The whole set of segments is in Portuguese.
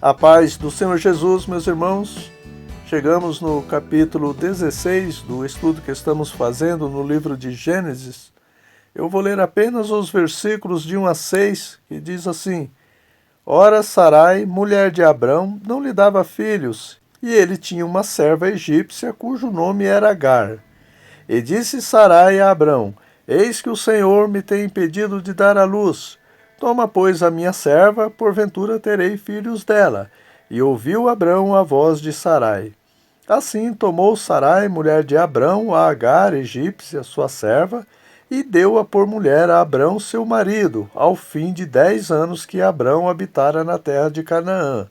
A paz do Senhor Jesus, meus irmãos. Chegamos no capítulo 16 do estudo que estamos fazendo no livro de Gênesis. Eu vou ler apenas os versículos de 1 a 6, que diz assim: Ora, Sarai, mulher de Abrão, não lhe dava filhos, e ele tinha uma serva egípcia, cujo nome era Agar. E disse Sarai a Abrão: Eis que o Senhor me tem impedido de dar à luz. Toma, pois, a minha serva, porventura terei filhos dela. E ouviu Abrão a voz de Sarai. Assim tomou Sarai, mulher de Abrão, a Agar, egípcia, sua serva, e deu-a por mulher a Abrão, seu marido, ao fim de 10 anos que Abrão habitara na terra de Canaã.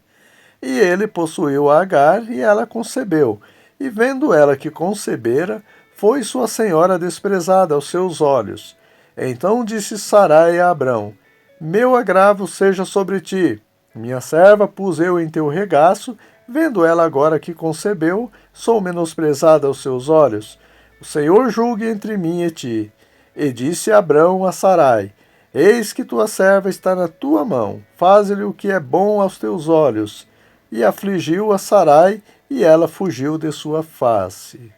E ele possuiu a Agar, e ela concebeu. E vendo ela que concebera, foi sua senhora desprezada aos seus olhos. Então disse Sarai a Abrão: Meu agravo seja sobre ti. Minha serva pus eu em teu regaço, vendo ela agora que concebeu, sou menosprezada aos seus olhos. O Senhor julgue entre mim e ti. E disse Abrão a Sarai: Eis que tua serva está na tua mão, faze-lhe o que é bom aos teus olhos. E afligiu a Sarai, e ela fugiu de sua face.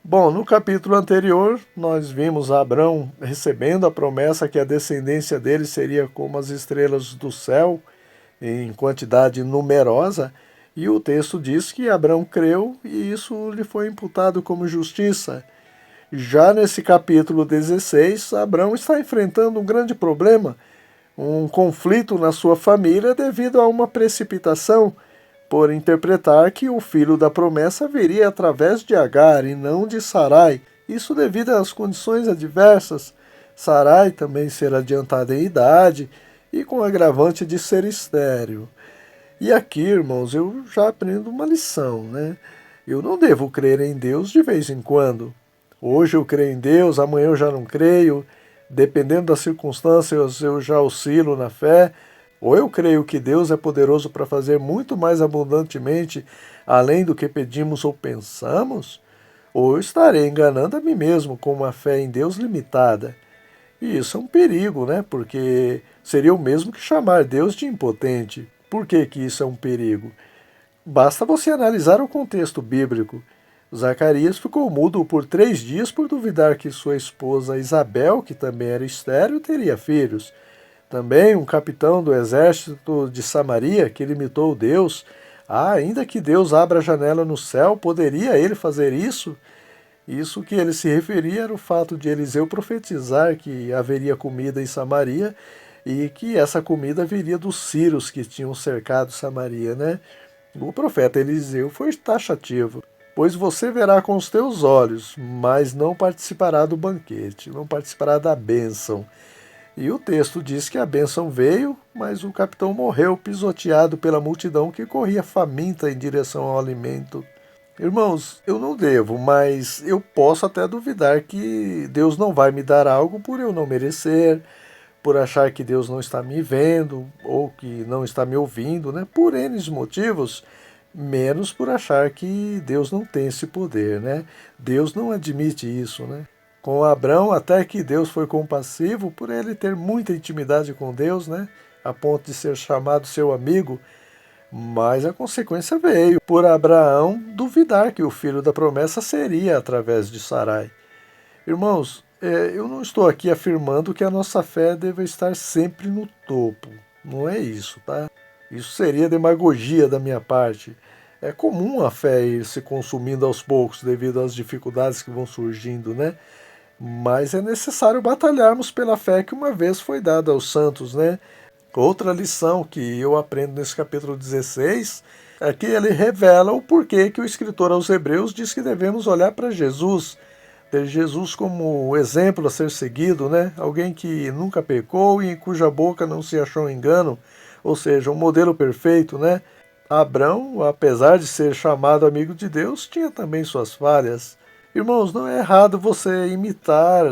Bom, no capítulo anterior, nós vimos Abrão recebendo a promessa que a descendência dele seria como as estrelas do céu, em quantidade numerosa, e o texto diz que Abrão creu e isso lhe foi imputado como justiça. Já nesse capítulo 16, Abrão está enfrentando um grande problema, um conflito na sua família devido a uma precipitação, por interpretar que o filho da promessa viria através de Agar e não de Sarai, isso devido às condições adversas, Sarai também ser adiantada em idade e com agravante de ser estéril. E aqui, irmãos, eu já aprendo uma lição, né? Eu não devo crer em Deus de vez em quando. Hoje eu creio em Deus, amanhã eu já não creio, dependendo das circunstâncias eu já oscilo na fé. Ou eu creio que Deus é poderoso para fazer muito mais abundantemente além do que pedimos ou pensamos, ou eu estarei enganando a mim mesmo com uma fé em Deus limitada. E isso é um perigo, né? Porque seria o mesmo que chamar Deus de impotente. Por que que isso é um perigo? Basta você analisar o contexto bíblico. Zacarias ficou mudo por 3 dias por duvidar que sua esposa Isabel, que também era estéril, teria filhos. Também um capitão do exército de Samaria, que limitou Deus, ainda que Deus abra a janela no céu, poderia ele fazer isso? Isso que ele se referia era o fato de Eliseu profetizar que haveria comida em Samaria e que essa comida viria dos sírios que tinham cercado Samaria, né? O profeta Eliseu foi taxativo. Pois você verá com os teus olhos, mas não participará do banquete, não participará da bênção. E o texto diz que a bênção veio, mas o capitão morreu pisoteado pela multidão que corria faminta em direção ao alimento. Irmãos, eu não devo, mas eu posso até duvidar que Deus não vai me dar algo por eu não merecer, por achar que Deus não está me vendo ou que não está me ouvindo, né? Por N motivos, menos por achar que Deus não tem esse poder, né? Deus não admite isso, né? Com Abrão, até que Deus foi compassivo por ele ter muita intimidade com Deus, né? A ponto de ser chamado seu amigo. Mas a consequência veio por Abraão duvidar que o filho da promessa seria através de Sarai. Irmãos, eu não estou aqui afirmando que a nossa fé deve estar sempre no topo. Não é isso, tá? Isso seria demagogia da minha parte. É comum a fé ir se consumindo aos poucos devido às dificuldades que vão surgindo, né? Mas é necessário batalharmos pela fé que uma vez foi dada aos santos, né? Outra lição que eu aprendo nesse capítulo 16 é que ele revela o porquê que o escritor aos Hebreus diz que devemos olhar para Jesus, ter Jesus como exemplo a ser seguido, né? Alguém que nunca pecou e em cuja boca não se achou engano, ou seja, um modelo perfeito, né? Abrão, apesar de ser chamado amigo de Deus, tinha também suas falhas. Irmãos, não é errado você imitar,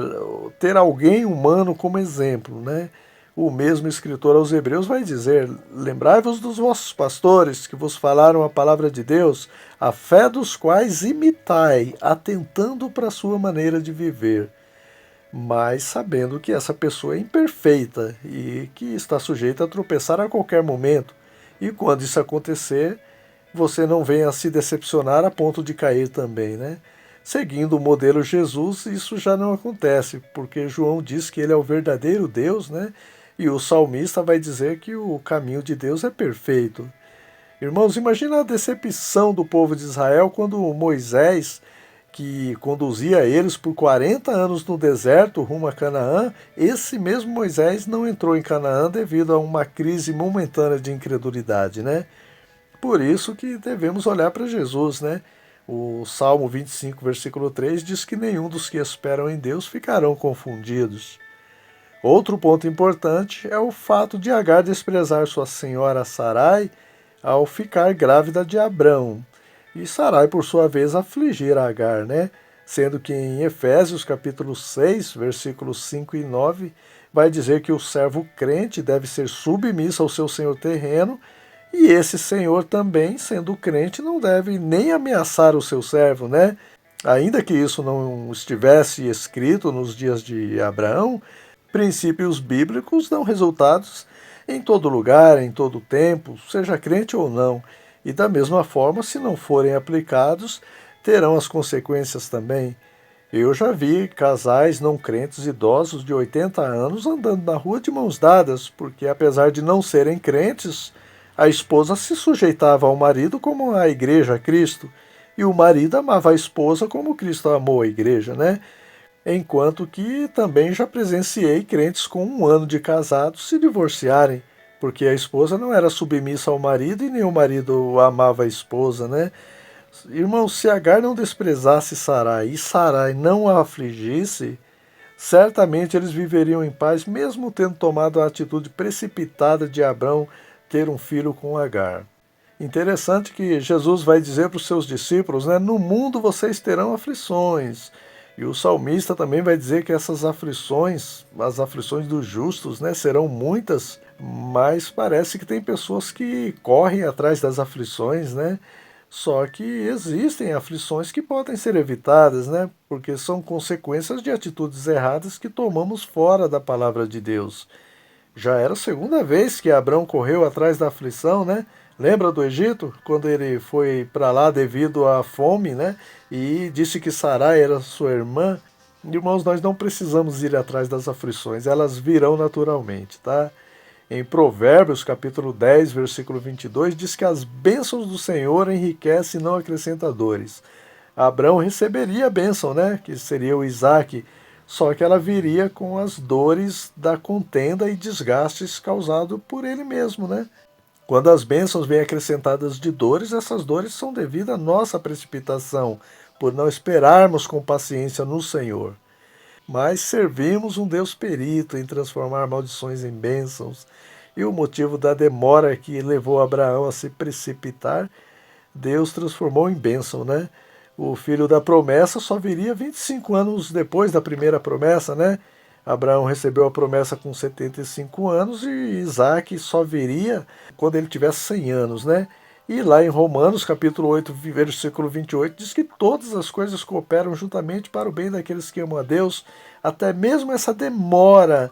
ter alguém humano como exemplo, né? O mesmo escritor aos Hebreus vai dizer: Lembrai-vos dos vossos pastores que vos falaram a palavra de Deus, a fé dos quais imitai, atentando para a sua maneira de viver, mas sabendo que essa pessoa é imperfeita e que está sujeita a tropeçar a qualquer momento. E quando isso acontecer, você não venha a se decepcionar a ponto de cair também, né? Seguindo o modelo Jesus, isso já não acontece, porque João diz que ele é o verdadeiro Deus, né? E o salmista vai dizer que o caminho de Deus é perfeito. Irmãos, imagina a decepção do povo de Israel quando Moisés, que conduzia eles por 40 anos no deserto rumo a Canaã, esse mesmo Moisés não entrou em Canaã devido a uma crise momentânea de incredulidade, né? Por isso que devemos olhar para Jesus, né? O Salmo 25, versículo 3 diz que nenhum dos que esperam em Deus ficarão confundidos. Outro ponto importante é o fato de Agar desprezar sua senhora Sarai ao ficar grávida de Abrão. E Sarai, por sua vez, afligir Agar, né? Sendo que em Efésios capítulo 6, versículos 5 e 9, vai dizer que o servo crente deve ser submisso ao seu senhor terreno, e esse senhor também, sendo crente, não deve nem ameaçar o seu servo, né? Ainda que isso não estivesse escrito nos dias de Abraão, princípios bíblicos dão resultados em todo lugar, em todo tempo, seja crente ou não. E da mesma forma, se não forem aplicados, terão as consequências também. Eu já vi casais não crentes idosos de 80 anos andando na rua de mãos dadas, porque apesar de não serem crentes, a esposa se sujeitava ao marido como a igreja a Cristo, e o marido amava a esposa como Cristo amou a igreja, né? Enquanto que também já presenciei crentes com 1 ano de casados se divorciarem, porque a esposa não era submissa ao marido e nem o marido amava a esposa, né? Irmão, se Agar não desprezasse Sarai e Sarai não a afligisse, certamente eles viveriam em paz, mesmo tendo tomado a atitude precipitada de Abrão ter um filho com Agar. Interessante que Jesus vai dizer para os seus discípulos, né? No mundo vocês terão aflições. E o salmista também vai dizer que essas aflições, as aflições dos justos, né, serão muitas, mas parece que tem pessoas que correm atrás das aflições, né? Só que existem aflições que podem ser evitadas, né? Porque são consequências de atitudes erradas que tomamos fora da palavra de Deus. Já era a segunda vez que Abrão correu atrás da aflição, né? Lembra do Egito, quando ele foi para lá devido à fome, né? E disse que Sarai era sua irmã. Irmãos, nós não precisamos ir atrás das aflições, elas virão naturalmente, tá? Em Provérbios, capítulo 10, versículo 22, diz que as bênçãos do Senhor enriquecem e não acrescenta dores. Abrão receberia a bênção, né? Que seria o Isaque, só que ela viria com as dores da contenda e desgastes causados por ele mesmo, né? Quando as bênçãos vêm acrescentadas de dores, essas dores são devido à nossa precipitação, por não esperarmos com paciência no Senhor. Mas servimos um Deus perito em transformar maldições em bênçãos, e o motivo da demora que levou Abraão a se precipitar, Deus transformou em bênção, né? O filho da promessa só viria 25 anos depois da primeira promessa, né? Abraão recebeu a promessa com 75 anos e Isaac só viria quando ele tivesse 100 anos, né? E lá em Romanos, capítulo 8, versículo 28, diz que todas as coisas cooperam juntamente para o bem daqueles que amam a Deus. Até mesmo essa demora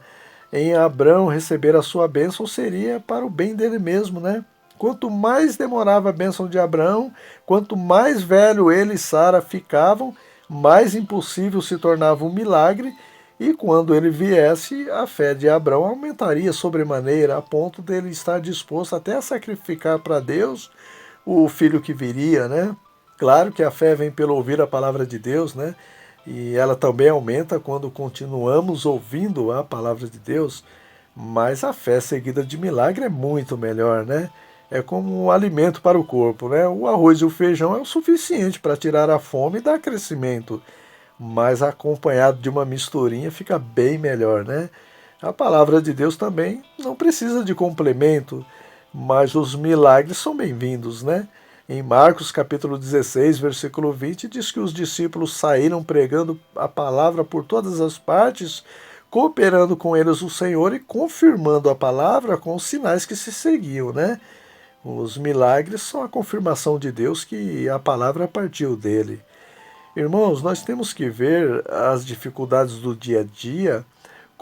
em Abraão receber a sua bênção seria para o bem dele mesmo, né? Quanto mais demorava a bênção de Abraão, quanto mais velho ele e Sara ficavam, mais impossível se tornava um milagre. E quando ele viesse, a fé de Abraão aumentaria sobremaneira, a ponto dele estar disposto até a sacrificar para Deus o filho que viria, né? Claro que a fé vem pelo ouvir a palavra de Deus, né? E ela também aumenta quando continuamos ouvindo a palavra de Deus, mas a fé seguida de milagre é muito melhor, né? É como um alimento para o corpo, né? O arroz e o feijão é o suficiente para tirar a fome e dar crescimento, mas acompanhado de uma misturinha fica bem melhor, né? A palavra de Deus também não precisa de complemento, mas os milagres são bem-vindos, né? Em Marcos capítulo 16, versículo 20, diz que os discípulos saíram pregando a palavra por todas as partes, cooperando com eles o Senhor e confirmando a palavra com os sinais que se seguiam, né? Os milagres são a confirmação de Deus que a palavra partiu dele. Irmãos, nós temos que ver as dificuldades do dia a dia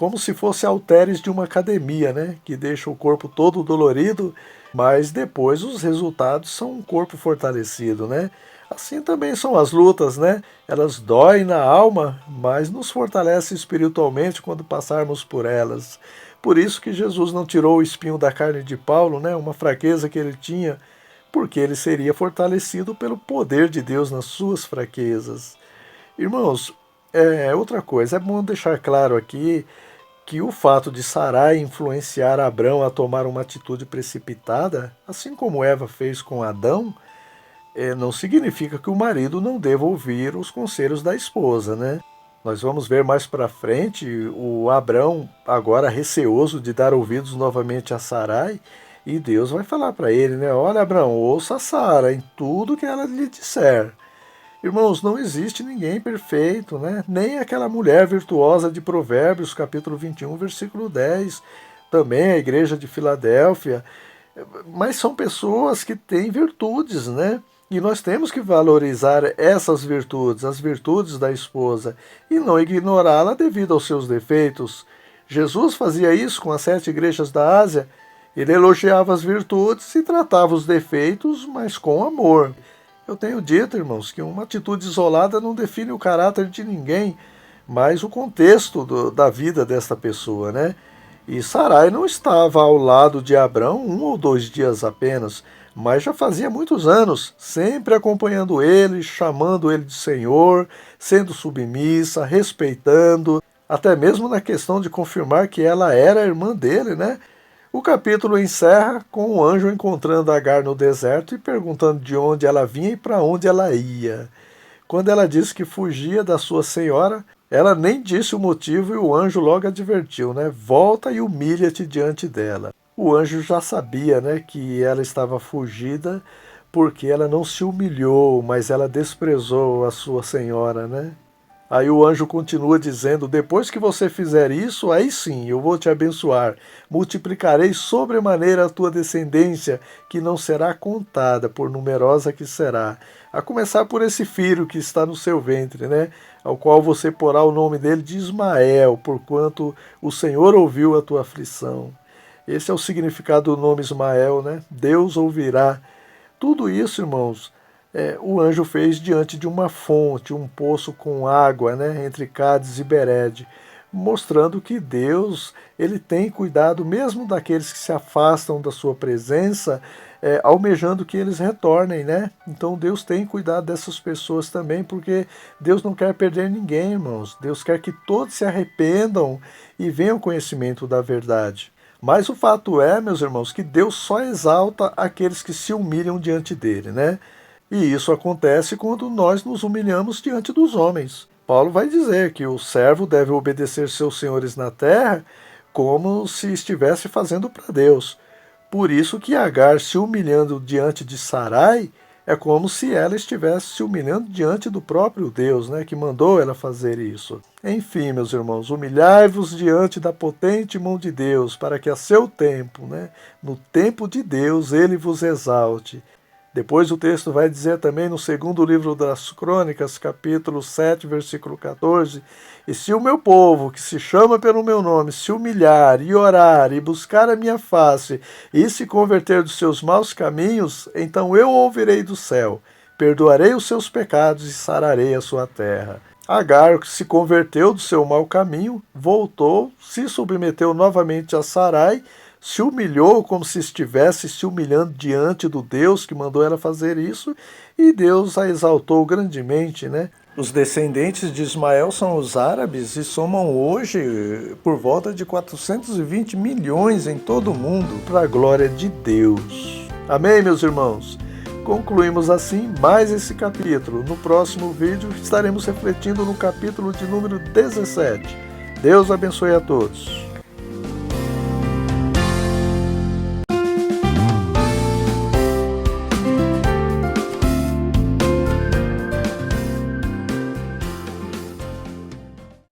como se fosse halteres de uma academia, né? Que deixa o corpo todo dolorido, mas depois os resultados são um corpo fortalecido, né? Assim também são as lutas, né? Elas doem na alma, mas nos fortalecem espiritualmente quando passarmos por elas. Por isso que Jesus não tirou o espinho da carne de Paulo, né? Uma fraqueza que ele tinha, porque ele seria fortalecido pelo poder de Deus nas suas fraquezas. Irmãos, outra coisa, é bom deixar claro aqui que o fato de Sarai influenciar Abrão a tomar uma atitude precipitada, assim como Eva fez com Adão, não significa que o marido não deva ouvir os conselhos da esposa, né? Nós vamos ver mais para frente o Abrão agora receoso de dar ouvidos novamente a Sarai, e Deus vai falar para ele, né? Olha, Abrão, ouça a Sara em tudo que ela lhe disser. Irmãos, não existe ninguém perfeito, né? Nem aquela mulher virtuosa de Provérbios, capítulo 21, versículo 10. Também a igreja de Filadélfia. Mas são pessoas que têm virtudes, né? E nós temos que valorizar essas virtudes, as virtudes da esposa, e não ignorá-la devido aos seus defeitos. Jesus fazia isso com as 7 igrejas da Ásia. Ele elogiava as virtudes e tratava os defeitos, mas com amor. Eu tenho dito, irmãos, que uma atitude isolada não define o caráter de ninguém, mas o contexto da vida desta pessoa, né? E Sarai não estava ao lado de Abrão 1 ou 2 dias apenas, mas já fazia muitos anos, sempre acompanhando ele, chamando ele de Senhor, sendo submissa, respeitando, até mesmo na questão de confirmar que ela era a irmã dele, né? O capítulo encerra com o anjo encontrando Agar no deserto e perguntando de onde ela vinha e para onde ela ia. Quando ela disse que fugia da sua senhora, ela nem disse o motivo e o anjo logo advertiu, né? Volta e humilha-te diante dela. O anjo já sabia, né, que ela estava fugida porque ela não se humilhou, mas ela desprezou a sua senhora, né? Aí o anjo continua dizendo, depois que você fizer isso, aí sim, eu vou te abençoar. Multiplicarei sobremaneira a tua descendência, que não será contada, por numerosa que será. A começar por esse filho que está no seu ventre, né? Ao qual você porá o nome dele de Ismael, porquanto o Senhor ouviu a tua aflição. Esse é o significado do nome Ismael, né? Deus ouvirá. Tudo isso, irmãos, o anjo fez diante de uma fonte, um poço com água, né, entre Cádiz e Bered, mostrando que Deus ele tem cuidado mesmo daqueles que se afastam da sua presença, almejando que eles retornem, né? Então Deus tem cuidado dessas pessoas também, porque Deus não quer perder ninguém, irmãos. Deus quer que todos se arrependam e venham ao conhecimento da verdade. Mas o fato é, meus irmãos, que Deus só exalta aqueles que se humilham diante dele, né? E isso acontece quando nós nos humilhamos diante dos homens. Paulo vai dizer que o servo deve obedecer seus senhores na terra como se estivesse fazendo para Deus. Por isso que Agar se humilhando diante de Sarai é como se ela estivesse se humilhando diante do próprio Deus, né, que mandou ela fazer isso. Enfim, meus irmãos, humilhai-vos diante da potente mão de Deus, para que a seu tempo, né, no tempo de Deus, ele vos exalte. Depois o texto vai dizer também no segundo livro das Crônicas, capítulo 7, versículo 14, e se o meu povo, que se chama pelo meu nome, se humilhar e orar e buscar a minha face e se converter dos seus maus caminhos, então eu ouvirei do céu, perdoarei os seus pecados e sararei a sua terra. Agar, que se converteu do seu mau caminho, voltou, se submeteu novamente a Sarai, se humilhou como se estivesse se humilhando diante do Deus que mandou ela fazer isso, e Deus a exaltou grandemente, né? Os descendentes de Ismael são os árabes e somam hoje por volta de 420 milhões em todo o mundo, para a glória de Deus. Amém, meus irmãos? Concluímos assim mais esse capítulo. No próximo vídeo estaremos refletindo no capítulo de número 17. Deus abençoe a todos.